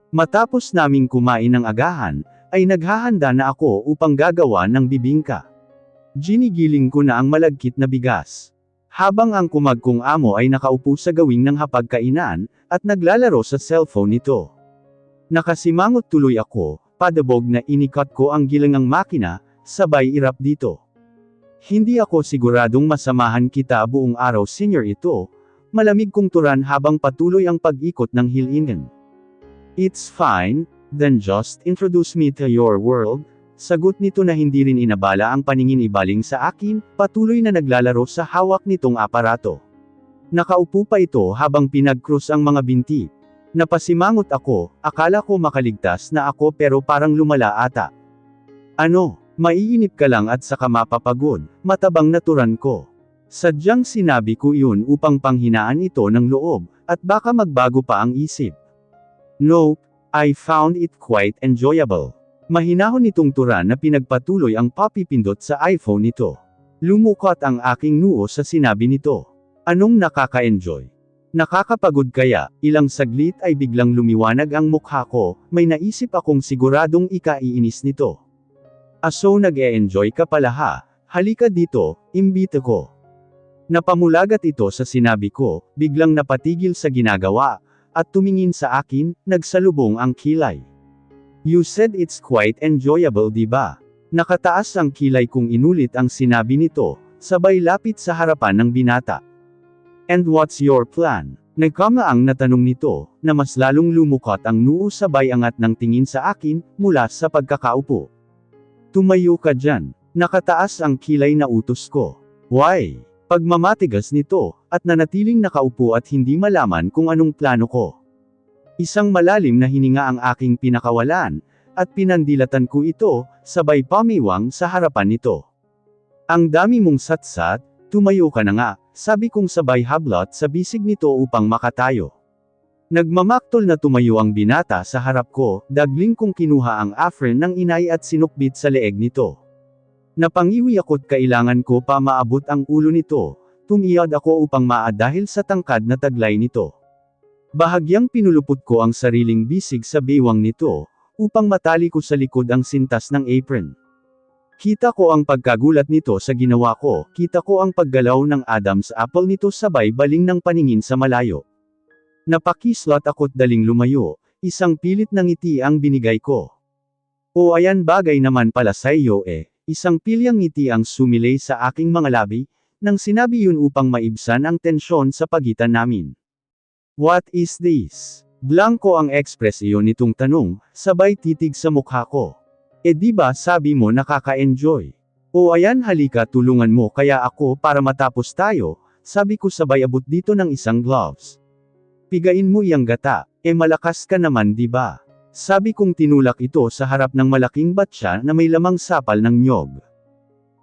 Matapos naming kumain ng agahan, ay naghahanda na ako upang gagawa ng bibingka. Ginigiling ko na ang malagkit na bigas. Habang ang kumag kong amo ay nakaupo sa gawing ng hapagkainan, at naglalaro sa cellphone nito. Nakasimangot tuloy ako, padabog na inikot ko ang gilangang makina, sabay irap dito. Hindi ako siguradong masamahan kita buong araw senior ito, malamig kong turan habang patuloy ang pag-ikot ng hilingen. It's fine, then just introduce me to your world. Sagot nito na hindi rin inabala ang paningin ibaling sa akin, patuloy na naglalaro sa hawak nitong aparato. Nakaupo pa ito habang pinag-cross ang mga binti. Napasimangot ako, akala ko makaligtas na ako pero parang lumala ata. Ano, maiinip ka lang at saka mapapagod, matabang naturan ko. Sadyang sinabi ko iyon upang panghinaan ito ng loob, at baka magbago pa ang isip. Nope, I found it quite enjoyable. Mahinahon nitong turan na pinagpatuloy ang papipindot sa iPhone nito. Lumukot ang aking noo sa sinabi nito. Anong nakaka-enjoy? Nakakapagod kaya, ilang saglit ay biglang lumiwanag ang mukha ko, may naisip akong siguradong ikaiinis nito. Aso nag-e-enjoy ka pala ha, halika dito, imbita ko. Napamulagat ito sa sinabi ko, biglang napatigil sa ginagawa, at tumingin sa akin, nagsalubong ang kilay. You said it's quite enjoyable diba? Nakataas ang kilay kung inulit ang sinabi nito, sabay lapit sa harapan ng binata. And what's your plan? Nagkamaang na tanong nito, na mas lalong lumukot ang noo sabay angat ng tingin sa akin, mula sa pagkakaupo. Tumayo ka dyan. Nakataas ang kilay na utos ko. Why? Pagmamatigas nito, at nanatiling nakaupo at hindi malaman kung anong plano ko. Isang malalim na hininga ang aking pinakawalan, at pinandilatan ko ito, sabay pamiwang sa harapan nito. Ang dami mong satsat, tumayo ka na nga, sabi kong sabay hablot sa bisig nito upang makatayo. Nagmamaktol na tumayo ang binata sa harap ko, dagling kong kinuha ang afren ng inay at sinukbit sa leeg nito. Napangiwi ako't kailangan ko pa maabot ang ulo nito, tumiyad ako upang dahil sa tangkad na taglay nito. Bahagyang pinulupot ko ang sariling bisig sa bewang nito, upang matali ko sa likod ang sintas ng apron. Kita ko ang pagkagulat nito sa ginawa ko, kita ko ang paggalaw ng Adam's apple nito sabay baling ng paningin sa malayo. Napakislot ako't daling lumayo, isang pilit na ngiti ang binigay ko. O ayan bagay naman pala sa iyo eh. Isang pilyang ngiti ang sumilay sa aking mga labi, nang sinabi yun upang maibsan ang tensyon sa pagitan namin. What is this? Blanko ang ekspresyon nitong tanong, sabay titig sa mukha ko. E di ba sabi mo nakaka-enjoy? O ayan halika tulungan mo kaya ako para matapos tayo, sabi ko sabay abot dito ng isang gloves. Pigain mo iyang gata, e malakas ka naman di ba? Sabi kong tinulak ito sa harap ng malaking batya na may lamang sapal ng nyog.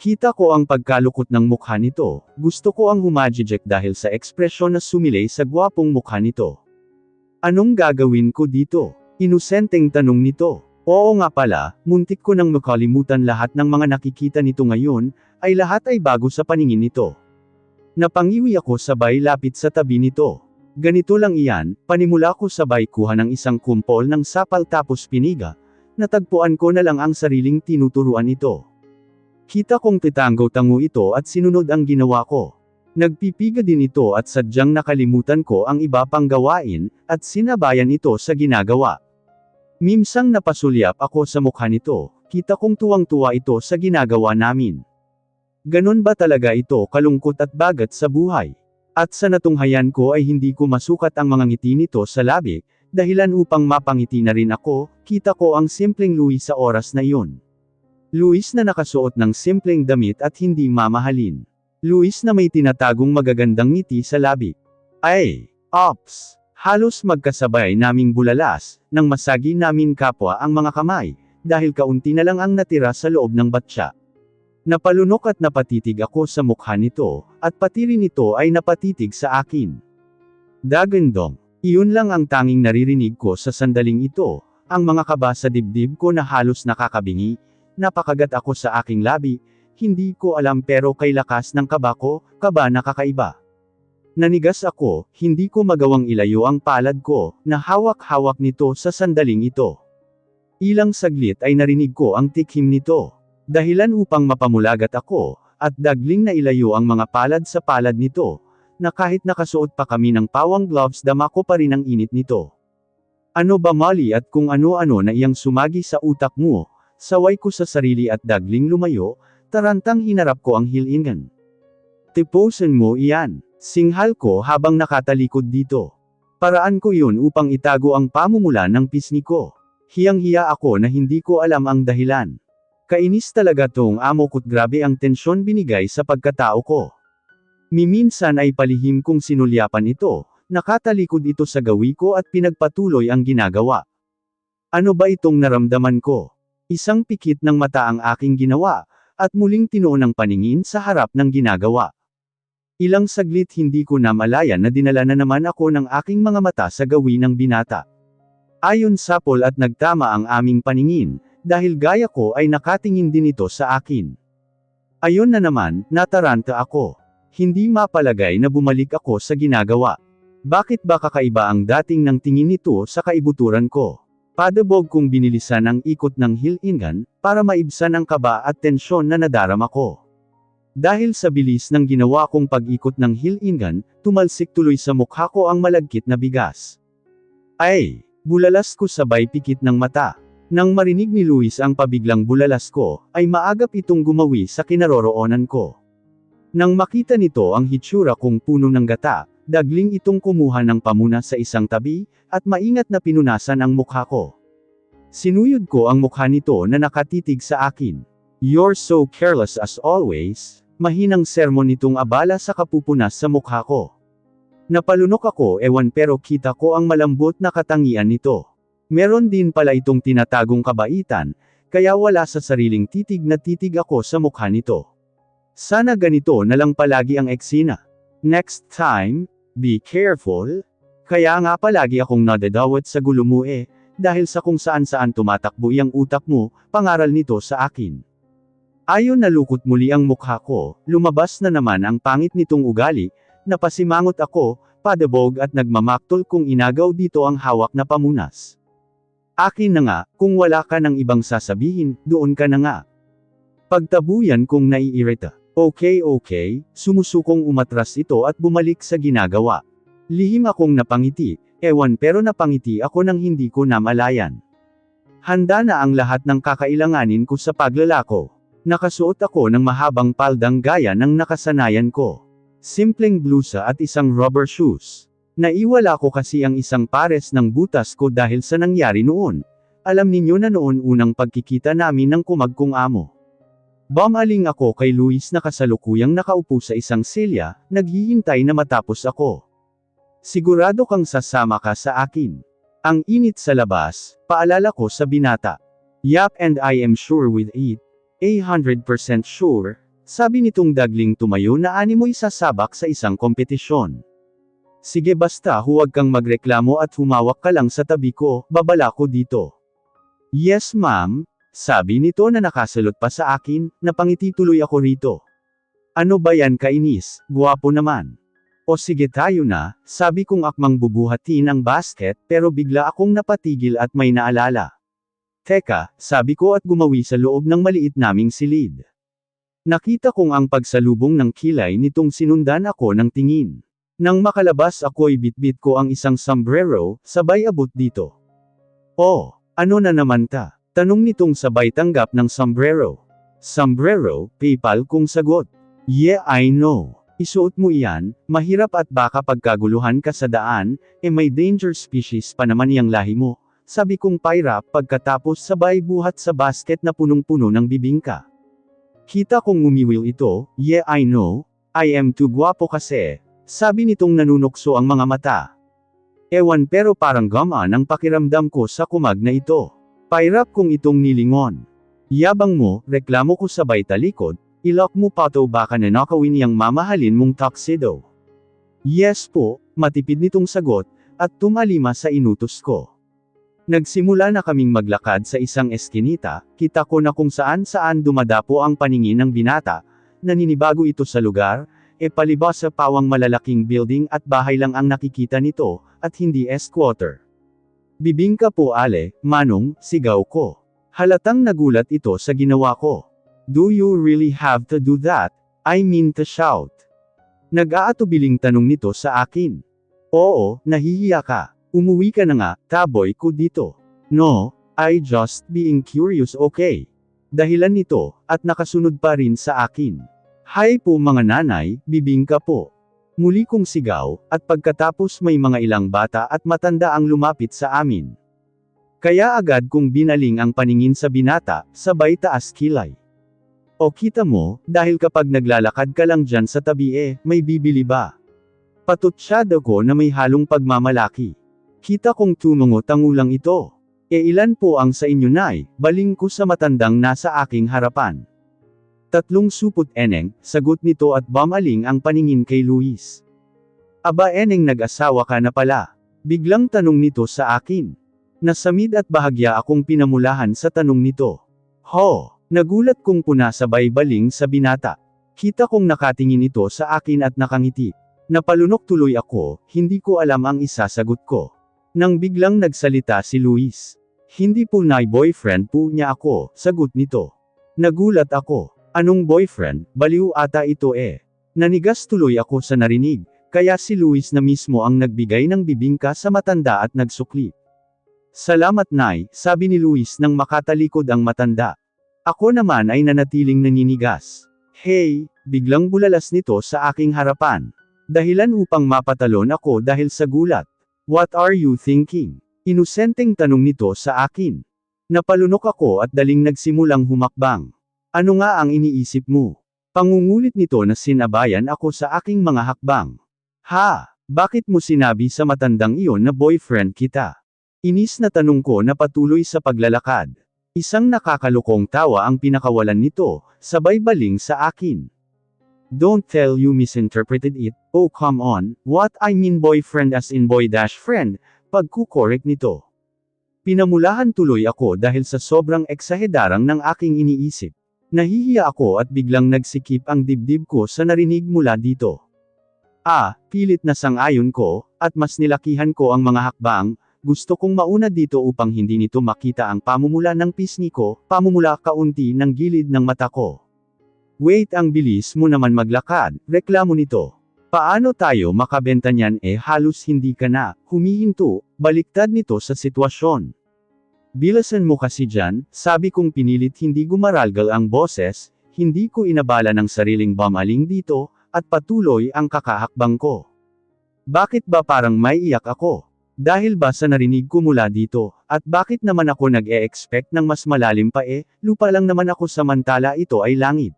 Kita ko ang pagkalukot ng mukha nito, gusto ko ang humajijek dahil sa ekspresyon na sumilay sa gwapong mukha nito. Anong gagawin ko dito? Inosenteng tanong nito. Oo nga pala, muntik ko nang makalimutan lahat ng mga nakikita nito ngayon, ay lahat ay bago sa paningin nito. Napangiwi ako sabay lapit sa tabi nito. Ganito lang iyan, panimula ko sabay kuha ng isang kumpol ng sapal tapos piniga, natagpuan ko na lang ang sariling tinuturuan ito. Kita kong titanggo-tango ito at sinunod ang ginawa ko. Nagpipiga din ito at sadyang nakalimutan ko ang iba pang gawain, at sinabayan ito sa ginagawa. Mimsang napasulyap ako sa mukha nito, kita kong tuwang-tuwa ito sa ginagawa namin. Ganon ba talaga ito kalungkot at bagat sa buhay? At sa natunghayan ko ay hindi ko masukat ang mga ngiti nito sa labi, dahilan upang mapangiti na rin ako, kita ko ang simpleng Luis sa oras na iyon. Luis na nakasuot ng simpleng damit at hindi mamahalin. Luis na may tinatagong magagandang ngiti sa labi. Ay, ops! Halos magkasabay naming bulalas, nang masagi namin kapwa ang mga kamay, dahil kaunti na lang ang natira sa loob ng batya. Napalunok at napatitig ako sa mukha nito, at pati rin ito ay napatitig sa akin. Dagandong, iyon lang ang tanging naririnig ko sa sandaling ito, ang mga kaba sa dibdib ko na halos nakakabingi, napakagat ako sa aking labi, hindi ko alam pero kay lakas ng kaba ko, kaba na kakaiba. Nanigas ako, hindi ko magawang ilayo ang palad ko, na hawak-hawak nito sa sandaling ito. Ilang saglit ay narinig ko ang tikhim nito. Dahilan upang mapamulagat ako, at dagling na ilayo ang mga palad sa palad nito, na kahit nakasuot pa kami ng pawang gloves dama ko pa rin ang init nito. Ano ba mali at kung ano-ano na iyang sumagi sa utak mo, saway ko sa sarili at dagling lumayo, tarantang hinarap ko ang hilingan. Tipusin mo iyan. Singhal ko habang nakatalikod dito. Paraan ko yun upang itago ang pamumula ng pisngi ko. Hiyang-hiya ako na hindi ko alam ang dahilan. Kainis talaga tong amo ko't grabe ang tensyon binigay sa pagkatao ko. Miminsan ay palihim kong sinulyapan ito, nakatalikod ito sa gawi ko at pinagpatuloy ang ginagawa. Ano ba itong naramdaman ko? Isang pikit ng mata ang aking ginawa, at muling tinuon ang paningin sa harap ng ginagawa. Ilang saglit hindi ko na malayan na dinala na naman ako ng aking mga mata sa gawi ng binata. Ayon sapol at nagtama ang aming paningin, dahil gaya ko ay nakatingin din ito sa akin. Ayon na naman, nataranta ako. Hindi mapalagay na bumalik ako sa ginagawa. Bakit ba kakaiba ang dating ng tingin nito sa kaibuturan ko? Padabog kong binilisan ang ikot ng hilingan, para maibsan ang kaba at tensyon na nadarama ko. Dahil sa bilis ng ginawa kong pag-ikot ng hilingan, tumalsik tuloy sa mukha ko ang malagkit na bigas. Ay! Bulalas ko sabay pikit ng mata. Nang marinig ni Luis ang pabiglang bulalas ko, ay maagap itong gumawi sa kinaroroonan ko. Nang makita nito ang hitsura kong puno ng gata, dagling itong kumuha ng pamuna sa isang tabi, at maingat na pinunasan ang mukha ko. Sinuyod ko ang mukha nito na nakatitig sa akin. "You're so careless as always." Mahinang sermon nitong abala sa kapupunas sa mukha ko. Napalunok ako ewan pero kita ko ang malambot na katangian nito. Meron din pala itong tinatagong kabaitan, kaya wala sa sariling titig na titig ako sa mukha nito. Sana ganito na lang palagi ang eksena. Next time, be careful. Kaya nga palagi akong nadadawat sa gulo mo dahil sa kung saan-saan tumatakbo iyang utak mo, pangaral nito sa akin. Ayon na lukot muli ang mukha ko, lumabas na naman ang pangit nitong ugali, napasimangot ako, padabog at nagmamaktol kung inagaw dito ang hawak na pamunas. Akin na nga, kung wala ka ng ibang sasabihin, doon ka na nga. Pagtabuyan kong naiirita. Okay, sumusukong umatras ito at bumalik sa ginagawa. Lihim akong napangiti, ewan pero napangiti ako nang hindi ko namalayan. Handa na ang lahat ng kakailanganin ko sa paglalako. Nakasuot ako ng mahabang paldang gaya ng nakasanayan ko. Simpleng blusa at isang rubber shoes. Naiwala ko kasi ang isang pares ng butas ko dahil sa nangyari noon. Alam ninyo na noon unang pagkikita namin ng kumag kong amo. Bumaling ako kay Luis na kasalukuyang nakaupo sa isang silya, naghihintay na matapos ako. Sigurado kang sasama ka sa akin. Ang init sa labas, paalala ko sa binata. Yup, and I am sure with it. 100% sure, sabi nitong dagling tumayo na animoy sasabak sa isang kompetisyon. Sige basta huwag kang magreklamo at humawak ka lang sa tabi ko, babala ko dito. Yes ma'am, sabi nito na nakasalot pa sa akin, napangiti tuloy ako rito. Ano ba yan kainis, guwapo naman. O sige tayo na, sabi kong akmang bubuhatin ang basket pero bigla akong napatigil at may naalala. Teka, sabi ko at gumawi sa loob ng maliit naming silid. Nakita kong ang pagsalubong ng kilay nitong sinundan ako ng tingin. Nang makalabas ako'y bitbit ko ang isang sombrero, sabay abot dito. Oh, ano na naman ta? Tanong nitong sabay tanggap ng sombrero. Sombrero, PayPal kong sagot. Yeah I know. Isuot mo iyan, mahirap at baka pagkaguluhan ka sa daan, may danger species pa naman iyang lahi mo. Sabi kong pairap pagkatapos sabay buhat sa basket na punong-puno ng bibingka. Kita kong umiwil ito, yeah I know, I am too guwapo kasi, sabi nitong nanunukso ang mga mata. Ewan pero parang gamaan ang pakiramdam ko sa kumag na ito. Pairap kong itong nilingon. Yabang mo, reklamo ko sabay talikod, ilok mo pato baka nanakawin niyang mamahalin mong tuxedo. Yes po, matipid nitong sagot, at tumalima sa inutos ko. Nagsimula na kaming maglakad sa isang eskinita, kita ko na kung saan-saan dumadapo ang paningin ng binata, naninibago ito sa lugar, palibas sa pawang malalaking building at bahay lang ang nakikita nito, at hindi squatter. Bibingka po ale, Manong, sigaw ko. Halatang nagulat ito sa ginawa ko. Do you really have to do that? I mean to shout. Nag-aatubiling tanong nito sa akin. Oo, nahihiya ka. Umuwi ka na nga, taboy ko dito. No, I just being curious okay. Dahilan nito, at nakasunod pa rin sa akin. Hi po mga nanay, bibingka po. Muli kong sigaw, at pagkatapos may mga ilang bata at matanda ang lumapit sa amin. Kaya agad kong binaling ang paningin sa binata, sabay taas kilay. O kita mo, dahil kapag naglalakad ka lang dyan sa tabi may bibili ba? Patutsyado ko na may halong pagmamalaki. Kita kong tumungot ang ulang ito. Ilan po ang sa inyo nay, baling ko sa matandang nasa aking harapan. 3 supot eneng, sagot nito at bumaling ang paningin kay Luis. Aba eneng nag-asawa ka na pala. Biglang tanong nito sa akin. Nasamid at bahagya akong pinamulahan sa tanong nito. Ho! Nagulat kong punasabay baling sa binata. Kita kong nakatingin ito sa akin at nakangiti. Napalunok tuloy ako, hindi ko alam ang isasagot ko. Nang biglang nagsalita si Luis. Hindi po na boyfriend po niya ako, sagot nito. Nagulat ako. Anong boyfriend, baliw ata ito Nanigas tuloy ako sa narinig, kaya si Luis na mismo ang nagbigay ng bibingka sa matanda at nagsukli. Salamat nay, sabi ni Luis nang makatalikod ang matanda. Ako naman ay nanatiling naninigas. Hey, biglang bulalas nito sa aking harapan. Dahilan upang mapatalon ako dahil sa gulat. What are you thinking? Inosenteng tanong nito sa akin. Napalunok ako at daling nagsimulang humakbang. Ano nga ang iniisip mo? Pangungulit nito na sinabayan ako sa aking mga hakbang. Ha, bakit mo sinabi sa matandang iyon na boyfriend kita? Inis na tanong ko na patuloy sa paglalakad. Isang nakakalukong tawa ang pinakawalan nito, sabay baling sa akin. Don't tell you misinterpreted it, oh come on, what I mean boyfriend as in boy-friend, pagkukorek nito. Pinamulahan tuloy ako dahil sa sobrang eksahedarang ng aking iniisip. Nahihiya ako at biglang nagsikip ang dibdib ko sa narinig mula dito. Pilit na sang-ayon ko, at mas nilakihan ko ang mga hakbang. Gusto kong mauna dito upang hindi nito makita ang pamumula ng pisngi ko, pamumula kaunti ng gilid ng mata ko. Wait ang bilis mo naman maglakad, reklamo nito. Paano tayo makabenta niyan halos hindi ka na, humihinto, baliktad nito sa sitwasyon. Bilasan mo kasi dyan, sabi kong pinilit hindi gumaralgal ang boses, hindi ko inabala ng sariling bumaling dito, at patuloy ang kakahakbang ko. Bakit ba parang maiiyak ako? Dahil ba sa narinig ko mula dito, at bakit naman ako nag-e-expect ng mas malalim pa lupa lang naman ako samantala ito ay langit.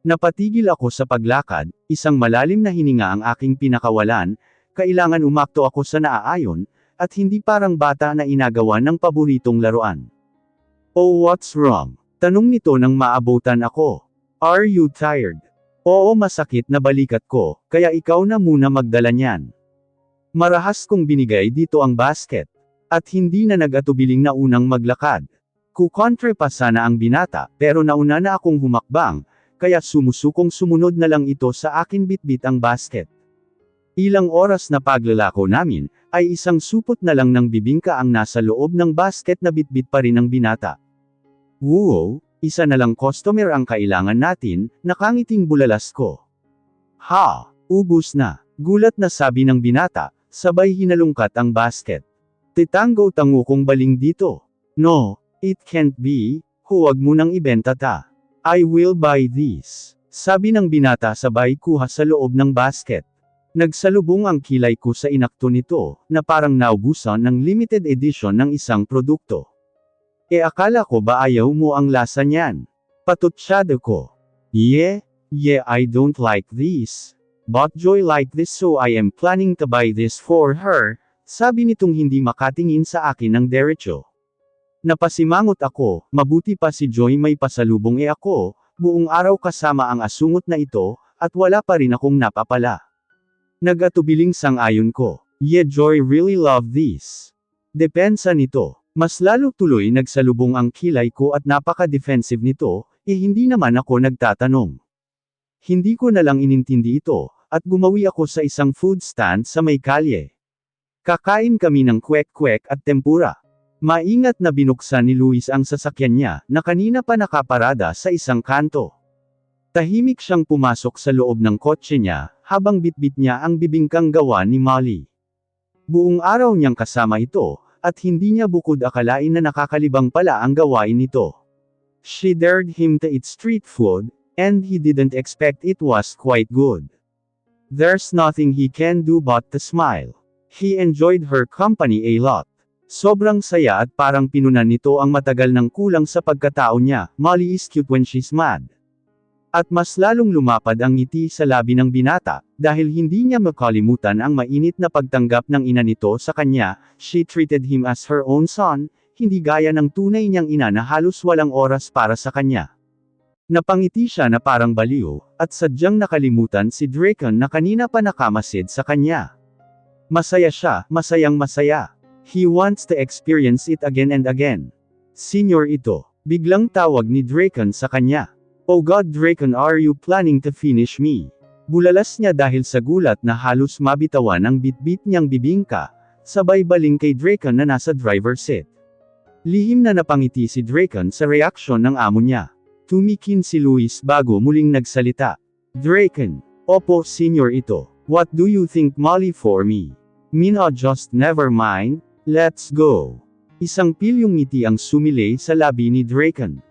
Napatigil ako sa paglakad, isang malalim na hininga ang aking pinakawalan, kailangan umakto ako sa naaayon, at hindi parang bata na inagawa ng paboritong laruan. Oh what's wrong? Tanong nito nang maabutan ako. Are you tired? Oo masakit na balikat ko, kaya ikaw na muna magdala niyan. Marahas kong binigay dito ang basket. At hindi na nag-atubiling na unang maglakad. Kukontre pa sana ang binata, pero nauna na akong humakbang, kaya sumusukong sumunod na lang ito sa akin bitbit ang basket. Ilang oras na paglalako namin, ay isang supot na lang ng bibingka ang nasa loob ng basket na bitbit pa rin ng binata. Wow, isa na lang customer ang kailangan natin, nakangiting bulalas ko. Ha, ubus na, gulat na sabi ng binata. Sabay hinalungkat ang basket. Titango-tango kong baling dito. No, it can't be, huwag mo nang ibenta ta. I will buy this. Sabi ng binata sabay kuha sa loob ng basket. Nagsalubong ang kilay ko sa inakto nito, na parang naubusan ng limited edition ng isang produkto. Akala ko ba ayaw mo ang lasa niyan? Patutsyado ko. Yeah, I don't like this. But Joy like this so I am planning to buy this for her, sabi nitong hindi makatingin sa akin ng derecho. Napasimangot ako, mabuti pa si Joy may pasalubong ako, buong araw kasama ang asungot na ito, at wala pa rin akong napapala. Nag-atubiling sang-ayon ko. Yeah Joy really love this. Depensa nito. Mas lalo tuloy nagsalubong ang kilay ko at napaka-defensive nito, hindi naman ako nagtatanong. Hindi ko na lang inintindi ito, at gumawi ako sa isang food stand sa may kalye. Kakain kami ng kwek-kwek at tempura. Maingat na binuksan ni Luis ang sasakyan niya, na kanina pa nakaparada sa isang kanto. Tahimik siyang pumasok sa loob ng kotse niya, habang bitbit niya ang bibingkang gawa ni Molly. Buong araw niyang kasama ito, at hindi niya bukod akalain na nakakalibang pala ang gawain nito. She dared him to eat street food, and he didn't expect it was quite good. There's nothing he can do but to smile. He enjoyed her company a lot. Sobrang saya at parang pinunan nito ang matagal ng kulang sa pagkatao niya. Molly is cute when she's mad. At mas lalong lumapad ang ngiti sa labi ng binata, dahil hindi niya makalimutan ang mainit na pagtanggap ng ina nito sa kanya. She treated him as her own son, hindi gaya ng tunay niyang ina na halos walang oras para sa kanya. Napangiti siya na parang baliw, at sadyang nakalimutan si Draken na kanina pa nakamasid sa kanya. Masaya siya, masayang masaya. He wants to experience it again and again. Senior ito, biglang tawag ni Draken sa kanya. Oh God Draken, are you planning to finish me? Bulalas niya dahil sa gulat na halos mabitawan ang bitbit niyang bibingka, sabay baling kay Draken na nasa driver's seat. Lihim na napangiti si Draken sa reaksyon ng amo niya. Tumikin si Luis bago muling nagsalita. Draken, opo senior ito. What do you think Molly for me? Mina just never mind, let's go. Isang pilyong ngiti ang sumilay sa labi ni Draken.